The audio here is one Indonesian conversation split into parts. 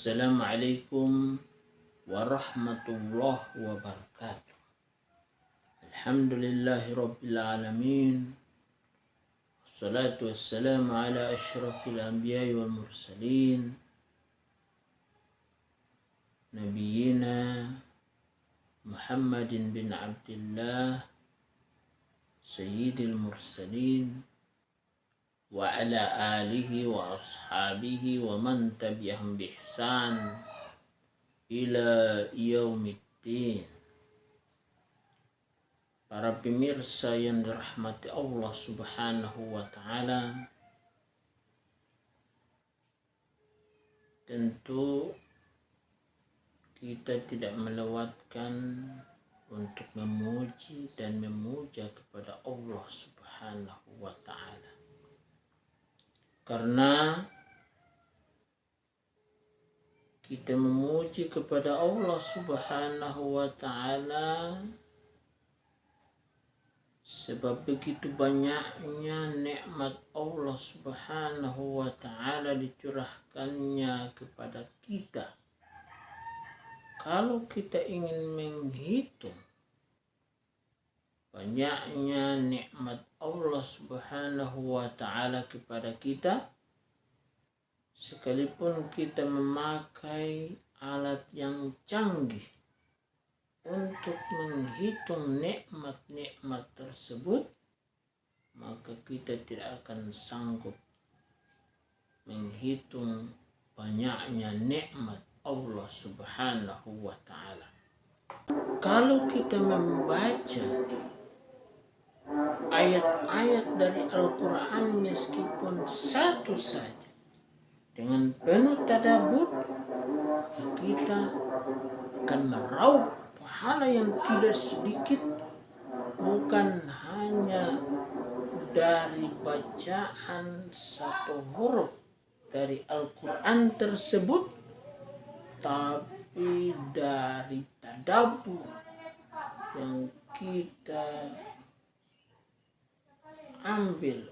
Assalamualaikum warahmatullahi wabarakatuh. Alhamdulillahi rabbil alamin. Wassalatu wassalamu ala asyrafil anbiya'i wal mursalin. Nabiyyina Muhammadin bin Abdullah Sayyidil mursalin wa ala alihi wa ashabihi wa man tabi'ahum bi ihsan ila yaumiddin. Para pemirsa yang dirahmati Allah Subhanahu wa taala, tentu kita tidak melewatkan untuk memuji dan memuja kepada Allah Subhanahu wa taala. Karena kita memuji kepada Allah Subhanahu wa taala sebab begitu banyaknya nikmat Allah Subhanahu wa taala dicurahkannya kepada kita. Kalau kita ingin menghitung banyaknya nikmat Allah Subhanahu wa taala kepada kita, sekalipun kita memakai alat yang canggih untuk menghitung nikmat-nikmat tersebut, maka kita tidak akan sanggup menghitung banyaknya nikmat Allah Subhanahu wa taala. Kalau kita membaca ayat-ayat dari Al-Quran meskipun satu saja dengan penuh tadabbur, kita akan meraup pahala yang tidak sedikit, bukan hanya dari bacaan satu huruf dari Al-Quran tersebut, tapi dari tadabbur yang kita ambil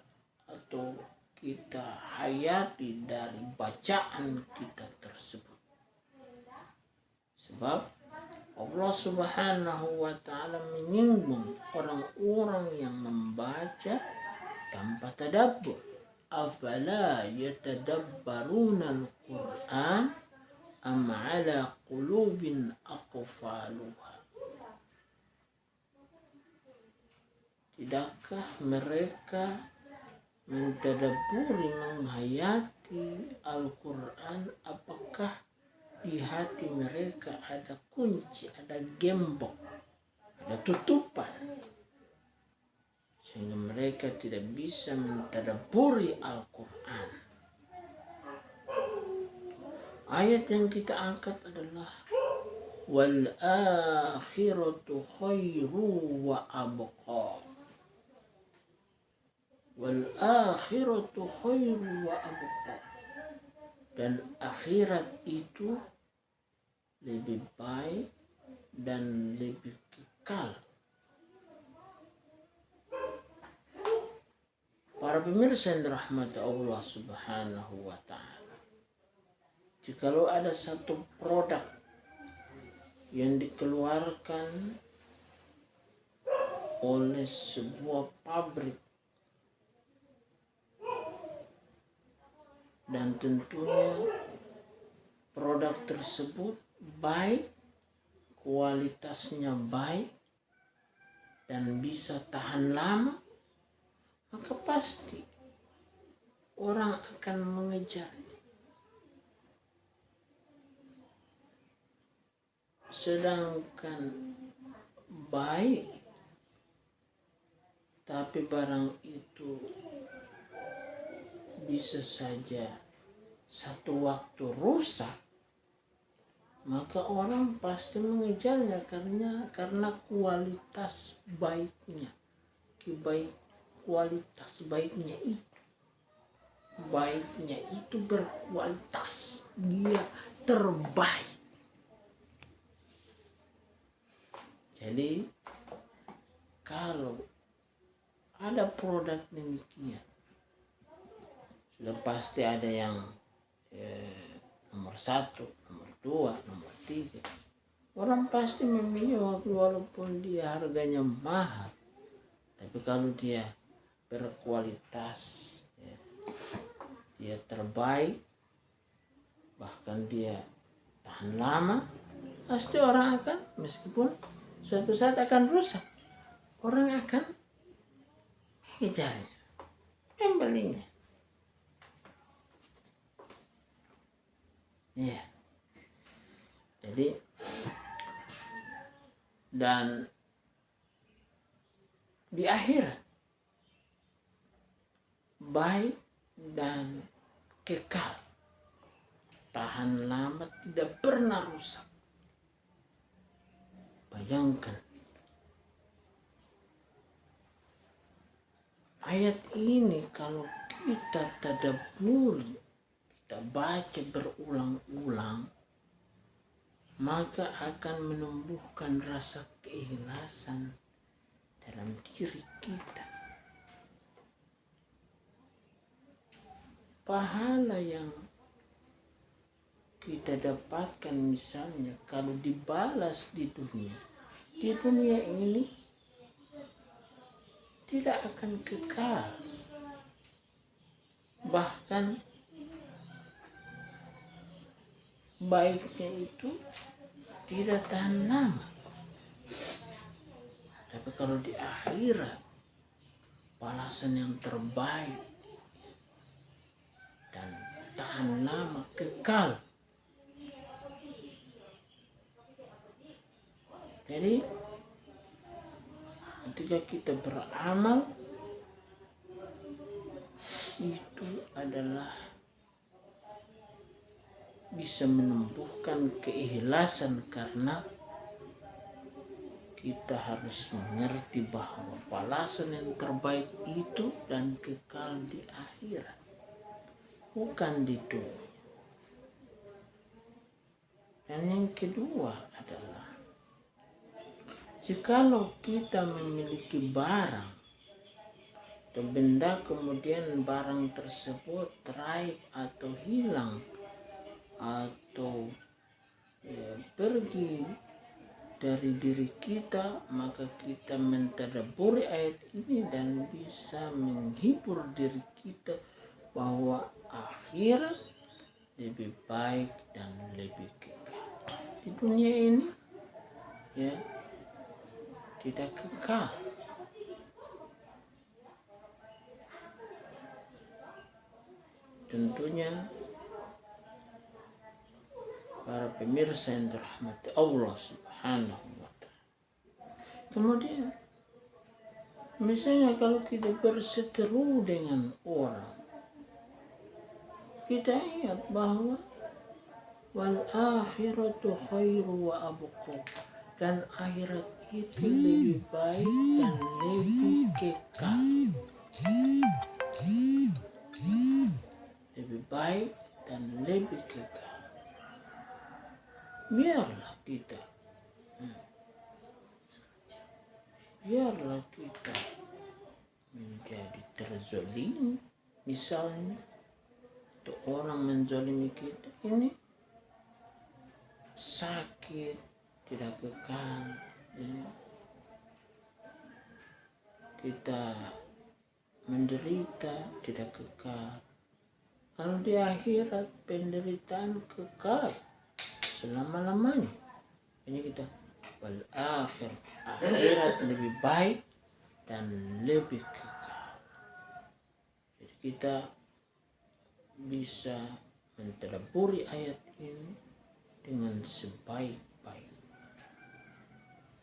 atau kita hayati dari bacaan kita tersebut. Sebab Allah Subhanahu wa taala menyinggung orang-orang yang membaca tanpa tadabbur. Afala yatadabbaruna al-Qur'an am ala qulubin aqfaluha. Tidakkah mereka mentadabburi, menghayati Al-Quran? Apakah di hati mereka ada kunci, ada gembok, ada tutupan, sehingga mereka tidak bisa mentadabburi Al-Quran? Ayat yang kita angkat adalah wal akhiratu khairu wa abqa. Wal akhiratu khairu wa abqa. Dan akhirat itu lebih baik dan lebih kekal. Para pemirsa yang dirahmati Allah Subhanahu wa taala, jikalau ada satu produk yang dikeluarkan oleh sebuah pabrik, dan tentunya produk tersebut baik, kualitasnya baik, dan bisa tahan lama, maka pasti orang akan mengejarnya. Sedangkan baik tapi barang itu bisa saja satu waktu rusak, maka orang pasti mengejarnya karena kualitas baiknya, kualitas baiknya itu berkualitas, dia terbaik. Jadi kalau ada produk demikian, sudah pasti ada yang nomor 1, nomor 2, nomor 3. Orang pasti memilih walaupun dia harganya mahal. Tapi kalau dia berkualitas, ya, dia terbaik, bahkan dia tahan lama, pasti orang akan, meskipun suatu saat akan rusak, orang akan mengejarnya, membelinya. Ya. Jadi, dan di akhirat baik dan kekal, tahan lama, tidak pernah rusak. Bayangkan ayat ini kalau kita tadabburi, kita baca berulang-ulang, maka akan menumbuhkan rasa keikhlasan dalam diri kita. Pahala yang kita dapatkan misalnya kalau dibalas di dunia ini tidak akan kekal. Bahkan baiknya itu tidak tahan lama. Tapi kalau di akhirat, balasan yang terbaik dan tahan lama, kekal. Jadi ketika kita beramal, itu adalah bisa menumbuhkan keikhlasan, karena kita harus mengerti bahwa balasan yang terbaik itu dan kekal di akhirat, bukan di dunia. Dan yang kedua adalah, jikalau kita memiliki barang atau benda, kemudian barang tersebut raib atau hilang atau pergi dari diri kita, maka kita mentadabburi ayat ini dan bisa menghibur diri kita bahwa akhirat lebih baik dan lebih kekal. Di dunia ini ya tidak kekal. Tentunya para pemirsa yang dirahmati Allah Subhanahu wa Ta'ala. Kemudian, misalnya kalau kita berseteru dengan orang, kita ingat bahwa wal akhiratu khairu wa abqa, dan akhirat itu lebih baik dan lebih kekal. Lebih baik dan lebih kekal. Biarlah kita menjadi terzolimi, misalnya atau orang menzolimi kita, ini sakit tidak kekal, ya. Kita menderita tidak kekal. Kalau di akhirat penderitaan kekal selama-lamanya. Ini kita wal akhirat lebih baik dan lebih kekal. Jadi kita bisa mentadabburi ayat ini dengan sebaik-baik.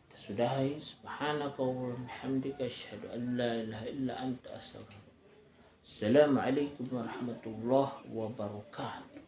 Kita sudahi. Subhanaka wa bihamdika asyhadu an la ilaha illa anta astaghfiruka. Assalamualaikum warahmatullahi wabarakatuh.